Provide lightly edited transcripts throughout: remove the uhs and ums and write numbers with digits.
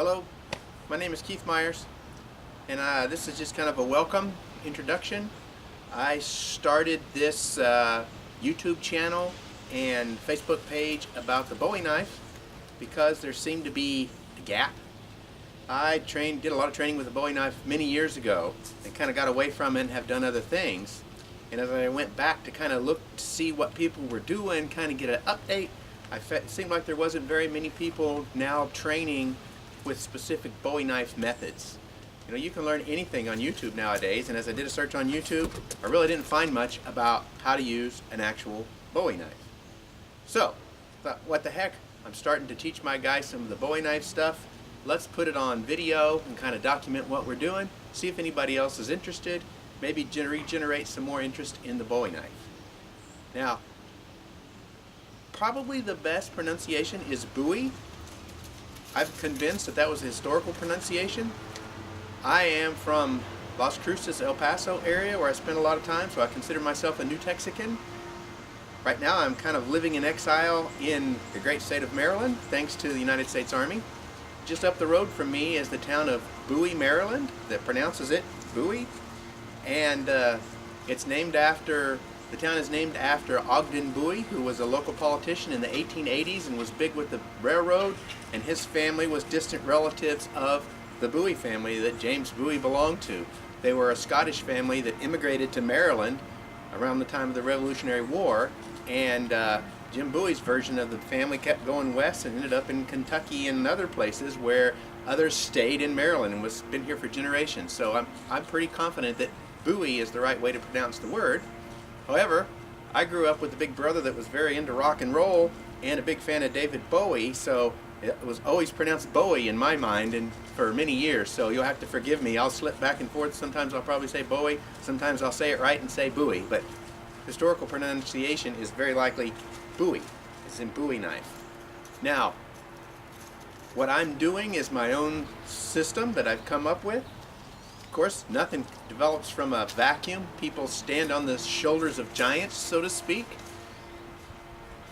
Hello, my name is Keith Myers, and this is just kind of a welcome introduction. I started this YouTube channel and Facebook page about the Bowie knife because there seemed to be a gap. I did a lot of training with the Bowie knife many years ago and kind of got away from it and have done other things. And as I went back to kind of look to see what people were doing, kind of get an update, it seemed like there wasn't very many people now training with specific Bowie knife methods. You know, you can learn anything on YouTube nowadays, and as I did a search on YouTube, I really didn't find much about how to use an actual Bowie knife. So, I thought, what the heck, I'm starting to teach my guys some of the Bowie knife stuff. Let's put it on video and kind of document what we're doing, see if anybody else is interested, maybe regenerate some more interest in the Bowie knife. Now, probably the best pronunciation is Bowie. I'm convinced that that was a historical pronunciation. I am from Las Cruces, El Paso area where I spent a lot of time, so I consider myself a New Texican. Right now I'm kind of living in exile in the great state of Maryland, thanks to the United States Army. Just up the road from me is the town of Bowie, Maryland, that pronounces it Bowie. And the town is named after Ogden Bowie, who was a local politician in the 1880s and was big with the railroad, and his family was distant relatives of the Bowie family that James Bowie belonged to. They were a Scottish family that immigrated to Maryland around the time of the Revolutionary War, and Jim Bowie's version of the family kept going west and ended up in Kentucky and other places where others stayed in Maryland and was been here for generations. So I'm pretty confident that Bowie is the right way to pronounce the word. However, I grew up with a big brother that was very into rock and roll and a big fan of David Bowie, so it was always pronounced Bowie in my mind and for many years, so you'll have to forgive me. I'll slip back and forth. Sometimes I'll probably say Bowie, sometimes I'll say it right and say Bowie, but historical pronunciation is very likely Bowie. It's in Bowie knife. Now, what I'm doing is my own system that I've come up with. Of course, nothing develops from a vacuum. People stand on the shoulders of giants, so to speak.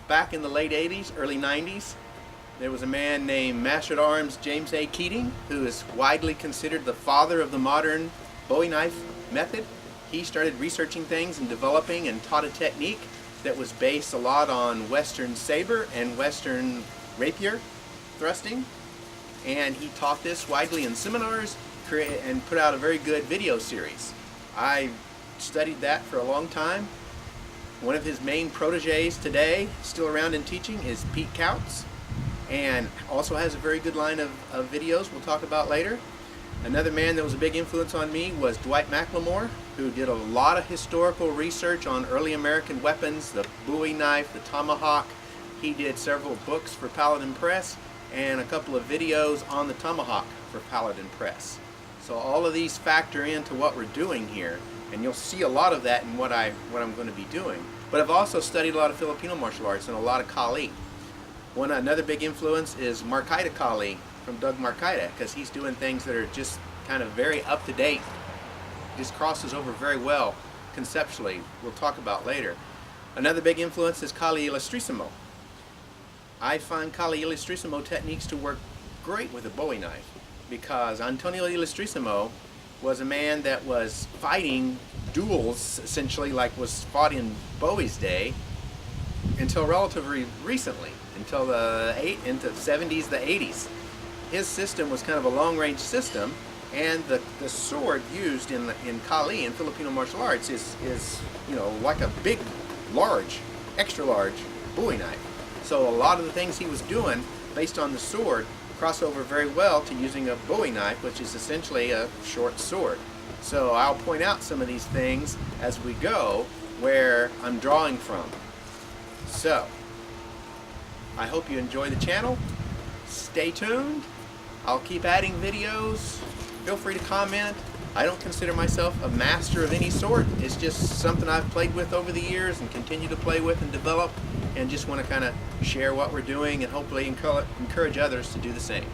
Back in the late 80s, early 90s, there was a man named Master at Arms James A. Keating, who is widely considered the father of the modern Bowie knife method. He started researching things and developing and taught a technique that was based a lot on Western saber and Western rapier thrusting. And he taught this widely in seminars and put out a very good video series. I studied that for a long time. One of his main proteges today, still around and teaching, is Pete Couts, and also has a very good line of videos we'll talk about later. Another man that was a big influence on me was Dwight McLemore, who did a lot of historical research on early American weapons, the Bowie knife, the tomahawk. He did several books for Paladin Press and a couple of videos on the tomahawk for Paladin Press. So all of these factor into what we're doing here, and you'll see a lot of that in what I'm going to be doing. But I've also studied a lot of Filipino martial arts and a lot of Kali. Another big influence is Markaida Kali from Doug Markaida, because he's doing things that are just kind of very up to date. Just crosses over very well conceptually. We'll talk about later. Another big influence is Kali Illustrissimo. I find Kali Illustrissimo techniques to work great with a Bowie knife, because Antonio Illustrissimo was a man that was fighting duels, essentially like was fought in Bowie's day, until relatively recently, until the 70s, the 80s. His system was kind of a long-range system, and the sword used in Kali, in Filipino martial arts, is you know, like a big, large, extra large Bowie knife. So a lot of the things he was doing based on the sword cross over very well to using a Bowie knife, which is essentially a short sword. So I'll point out some of these things as we go where I'm drawing from. So I hope you enjoy the channel. Stay tuned. I'll keep adding videos. Feel free to comment. I don't consider myself a master of any sort. It's just something I've played with over the years and continue to play with and develop, and just want to kind of share what we're doing and hopefully encourage others to do the same.